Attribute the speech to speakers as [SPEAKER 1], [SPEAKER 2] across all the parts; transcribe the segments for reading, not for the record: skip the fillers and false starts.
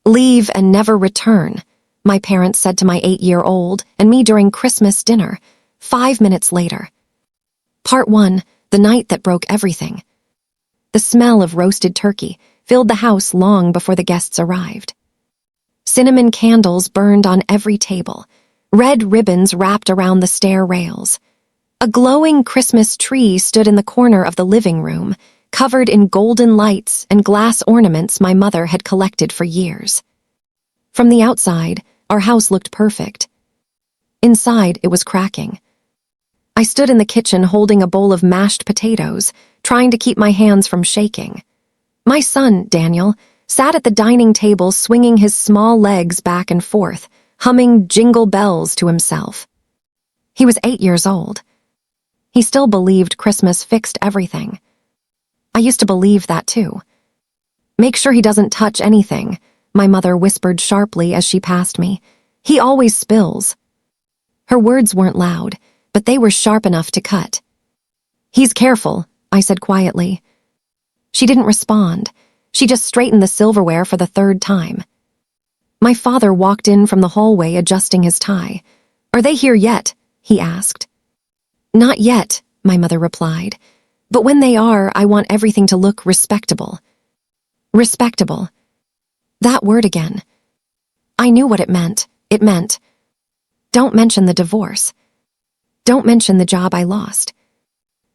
[SPEAKER 1] "Leave and never return," my parents said to my 8-year-old and me during Christmas dinner, 5 minutes later. Part 1, the night that broke everything. The smell of roasted turkey filled the house long before the guests arrived. Cinnamon candles burned on every table, red ribbons wrapped around the stair rails. A glowing Christmas tree stood in the corner of the living room, covered in golden lights and glass ornaments my mother had collected for years. From the outside, our house looked perfect. Inside, it was cracking. I stood in the kitchen holding a bowl of mashed potatoes, trying to keep my hands from shaking. My son, Daniel, sat at the dining table swinging his small legs back and forth, humming Jingle Bells to himself. He was 8 years old. He still believed Christmas fixed everything. I used to believe that too. "Make sure he doesn't touch anything," my mother whispered sharply as she passed me. "He always spills." Her words weren't loud, but they were sharp enough to cut. "He's careful," I said quietly. She didn't respond. She just straightened the silverware for the 3rd time. My father walked in from the hallway adjusting his tie. "Are they here yet?" he asked. "Not yet," my mother replied. "But when they are, I want everything to look respectable." Respectable. That word again. I knew what it meant. It meant, don't mention the divorce. Don't mention the job I lost.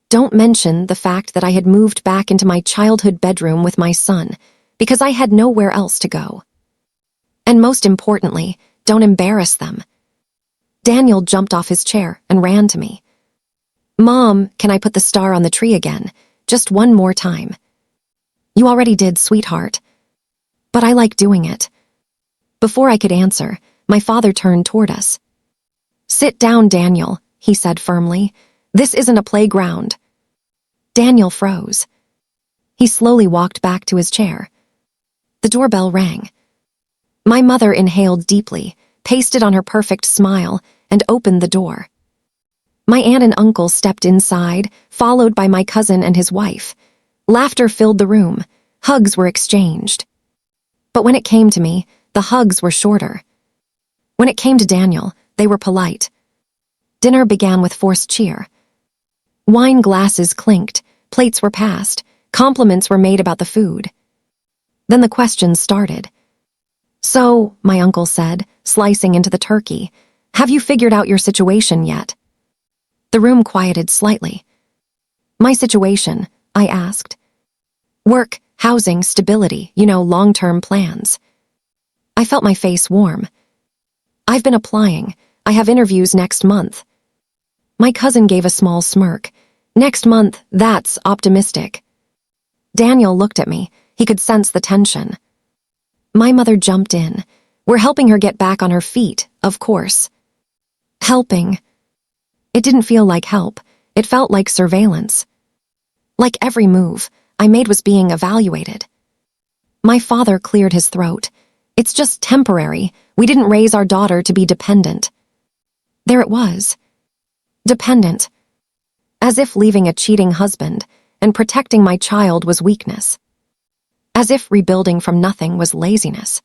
[SPEAKER 1] Don't mention the fact that I had moved back into my childhood bedroom with my son because I had nowhere else to go. And most importantly, don't embarrass them. Daniel jumped off his chair and ran to me. "Mom, can I put the star on the tree again? Just one more time." "You already did, sweetheart." "But I like doing it." Before I could answer, my father turned toward us. "Sit down, Daniel," he said firmly. "This isn't a playground." Daniel froze. He slowly walked back to his chair. The doorbell rang. My mother inhaled deeply, pasted on her perfect smile, and opened the door. My aunt and uncle stepped inside, followed by my cousin and his wife. Laughter filled the room. Hugs were exchanged. But when it came to me, the hugs were shorter. When it came to Daniel, they were polite. Dinner began with forced cheer. Wine glasses clinked, plates were passed, compliments were made about the food. Then the questions started. "So," my uncle said, slicing into the turkey, "have you figured out your situation yet?" The room quieted slightly. "My situation?" I asked. "Work, housing, stability, long-term plans." I felt my face warm. "I've been applying. I have interviews next month." My cousin gave a small smirk. "Next month, that's optimistic." Daniel looked at me. He could sense the tension. My mother jumped in. "We're helping her get back on her feet, of course." Helping. It didn't feel like help. It felt like surveillance. Like every move I made was being evaluated. My father cleared his throat. "It's just temporary. We didn't raise our daughter to be dependent." There it was. Dependent. As if leaving a cheating husband and protecting my child was weakness. As if rebuilding from nothing was laziness.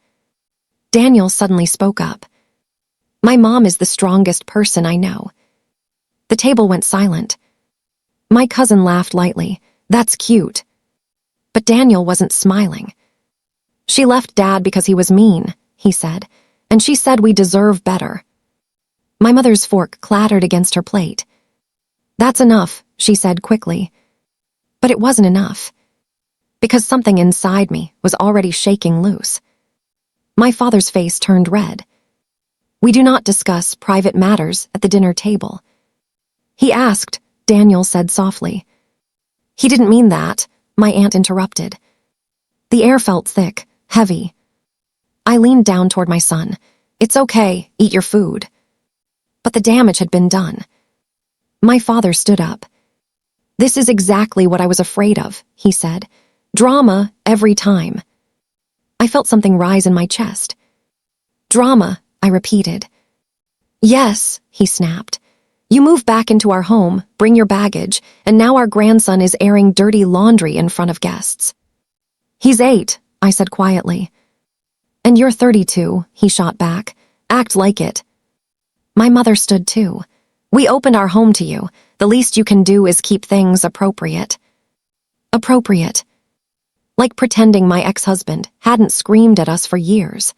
[SPEAKER 1] Daniel suddenly spoke up. "My mom is the strongest person I know." The table went silent. My cousin laughed lightly. "That's cute." But Daniel wasn't smiling. "She left Dad because he was mean," he said, "and she said we deserve better." My mother's fork clattered against her plate. "That's enough," she said quickly. But it wasn't enough. Because something inside me was already shaking loose. My father's face turned red. "We do not discuss private matters at the dinner table." "He asked," Daniel said softly. "He didn't mean that," my aunt interrupted. The air felt thick, heavy. I leaned down toward my son. "It's okay, eat your food." But the damage had been done. My father stood up. "This is exactly what I was afraid of," he said. "Drama every time." I felt something rise in my chest. "Drama," I repeated. "Yes," he snapped. "You move back into our home, bring your baggage, and now our grandson is airing dirty laundry in front of guests." "He's 8, I said quietly. "And you're 32, he shot back. "Act like it." My mother stood too. "We opened our home to you. The least you can do is keep things appropriate." Appropriate. Like pretending my ex-husband hadn't screamed at us for years.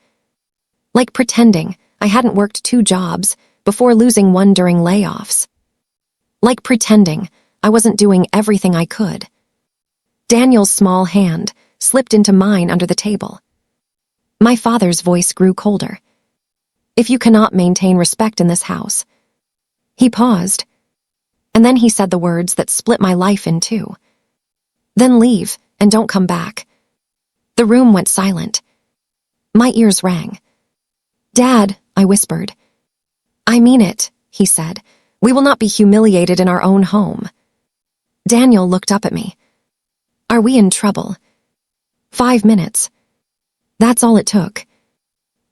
[SPEAKER 1] Like pretending I hadn't worked 2 jobs before losing one during layoffs. Like pretending I wasn't doing everything I could. Daniel's small hand slipped into mine under the table. My father's voice grew colder. "If you cannot maintain respect in this house." He paused, and then he said the words that split my life in two. "Then leave, and don't come back." The room went silent. My ears rang. "Dad," I whispered. "I mean it," he said. "We will not be humiliated in our own home." Daniel looked up at me. "Are we in trouble?" 5 minutes. That's all it took.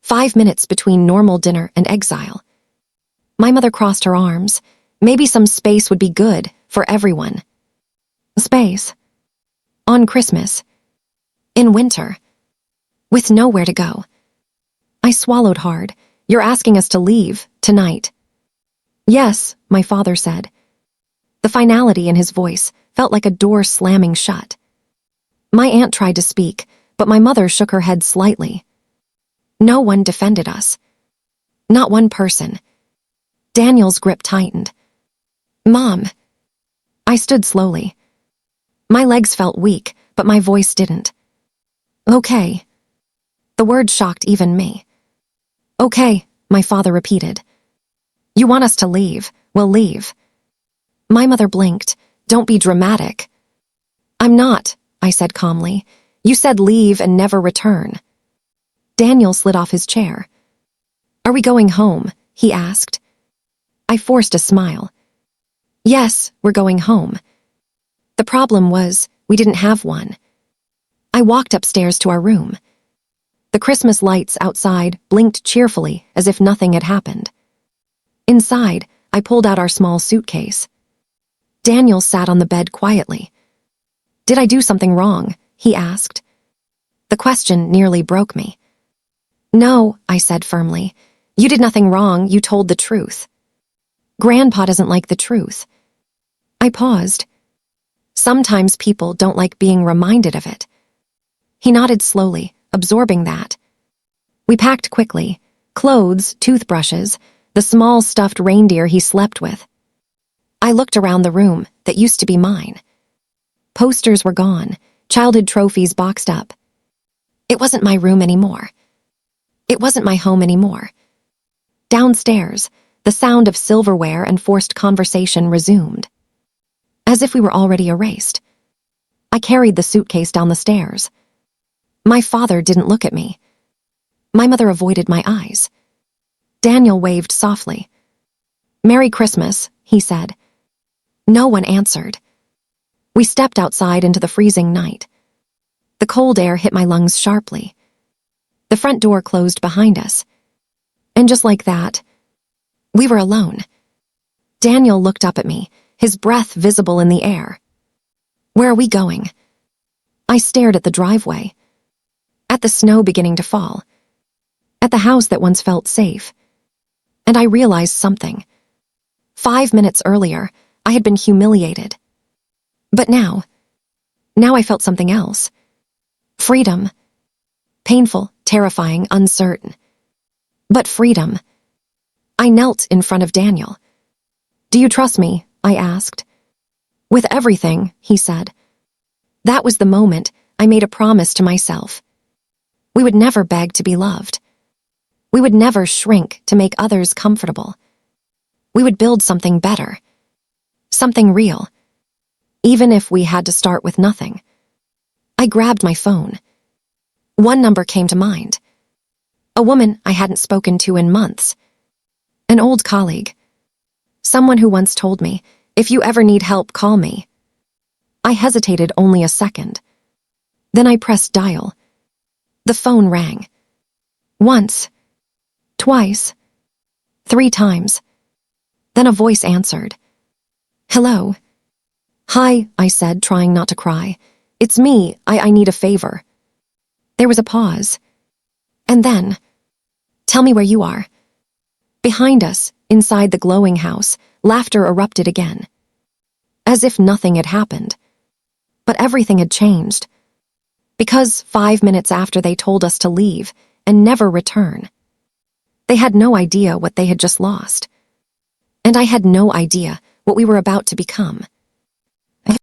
[SPEAKER 1] 5 minutes between normal dinner and exile. My mother crossed her arms. Maybe some space would be good for everyone. Space. On Christmas. In winter. With nowhere to go. I swallowed hard. "You're asking us to leave, tonight." "Yes," my father said. The finality in his voice felt like a door slamming shut. My aunt tried to speak, but my mother shook her head slightly. No one defended us. Not one person. Daniel's grip tightened. "Mom." I stood slowly. My legs felt weak, but my voice didn't. "Okay." The word shocked even me. "Okay," my father repeated. "You want us to leave, we'll leave." My mother blinked. "Don't be dramatic." "I'm not," I said calmly. "You said leave and never return." Daniel slid off his chair. "Are we going home?" he asked. I forced a smile. "Yes, we're going home." The problem was, we didn't have one. I walked upstairs to our room. The Christmas lights outside blinked cheerfully as if nothing had happened. Inside, I pulled out our small suitcase. Daniel sat on the bed quietly. "Did I do something wrong?" he asked. The question nearly broke me. "No," I said firmly. "You did nothing wrong, you told the truth." "Grandpa doesn't like the truth." I paused. Sometimes people don't like being reminded of it. He nodded slowly, absorbing that. We packed quickly. Clothes, toothbrushes, the small stuffed reindeer he slept with. I looked around the room that used to be mine. Posters were gone, childhood trophies boxed up. It wasn't my room anymore. It wasn't my home anymore. Downstairs, the sound of silverware and forced conversation resumed. As if we were already erased. I carried the suitcase down the stairs. My father didn't look at me. My mother avoided my eyes. Daniel waved softly. "Merry Christmas," he said. No one answered. We stepped outside into the freezing night. The cold air hit my lungs sharply. The front door closed behind us. And just like that, we were alone. Daniel looked up at me, his breath visible in the air. "Where are we going?" I stared at the driveway. At the snow beginning to fall. At the house that once felt safe. And I realized something. 5 minutes earlier, I had been humiliated. But now I felt something else. Freedom. Painful, terrifying, uncertain. But freedom. I knelt in front of Daniel. "Do you trust me?" I asked. "With everything," he said. That was the moment I made a promise to myself. We would never beg to be loved. We would never shrink to make others comfortable. We would build something better. Something real. Even if we had to start with nothing. I grabbed my phone. One number came to mind. A woman I hadn't spoken to in months. An old colleague. Someone who once told me, "If you ever need help, call me." I hesitated only a second. Then I pressed dial. The phone rang. Once. Twice. 3 times. Then a voice answered. "Hello." "Hi," I said, trying not to cry. "It's me. I need a favor." There was a pause. And then, tell me where you are. Behind us, inside the glowing house, laughter erupted again, as if nothing had happened. But everything had changed, because 5 minutes after they told us to leave and never return. They had no idea what they had just lost. And I had no idea what we were about to become.